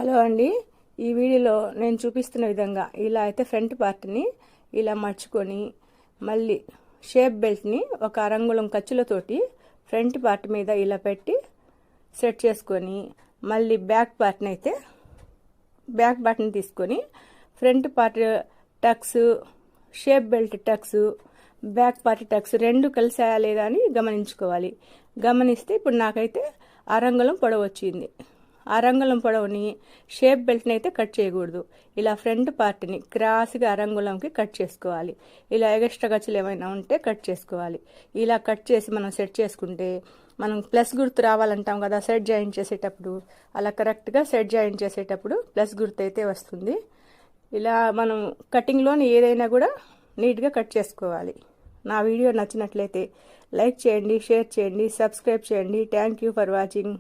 Hello అండి, ఈ వీడియోలో నేను చూపిస్తున్న విధంగా ఇలా అయితే ఫ్రంట్ పార్ట్ని ఇలా మర్చుకొని మళ్ళీ షేప్ బెల్ట్ని ఒక అరంగుళం ఖర్చులతోటి ఫ్రంట్ పార్ట్ మీద ఇలా పెట్టి సెట్ చేసుకొని మళ్ళీ బ్యాక్ పార్ట్ని తీసుకొని front part tucks, shape belt tucks, back part tucks రెండు కలిసాయా లేదా అని గమనించుకోవాలి. గమనిస్తే ఇప్పుడు నాకైతే అరంగుళం పొడవు వచ్చింది. అరంగుళం పొడవుని షేప్ బెల్ట్ని అయితే కట్ చేయకూడదు. ఇలా ఫ్రంట్ పార్ట్ని క్రాస్గా అరంగుళంకి కట్ చేసుకోవాలి. ఇలా ఎక్స్ట్రా ఖర్చులు ఏమైనా ఉంటే కట్ చేసుకోవాలి. ఇలా కట్ చేసి మనం సెట్ చేసుకుంటే మనం ప్లస్ గుర్తు రావాలంటాం కదా సెట్ జాయింట్ చేసేటప్పుడు, అలా కరెక్ట్గా సెట్ జాయింట్ చేసేటప్పుడు ప్లస్ గుర్తు అయితే వస్తుంది. ఇలా మనం కటింగ్లోని ఏదైనా కూడా నీట్గా కట్ చేసుకోవాలి. నా వీడియో నచ్చినట్లయితే లైక్ చేయండి, షేర్ చేయండి, సబ్స్క్రైబ్ చేయండి. Thank you for watching.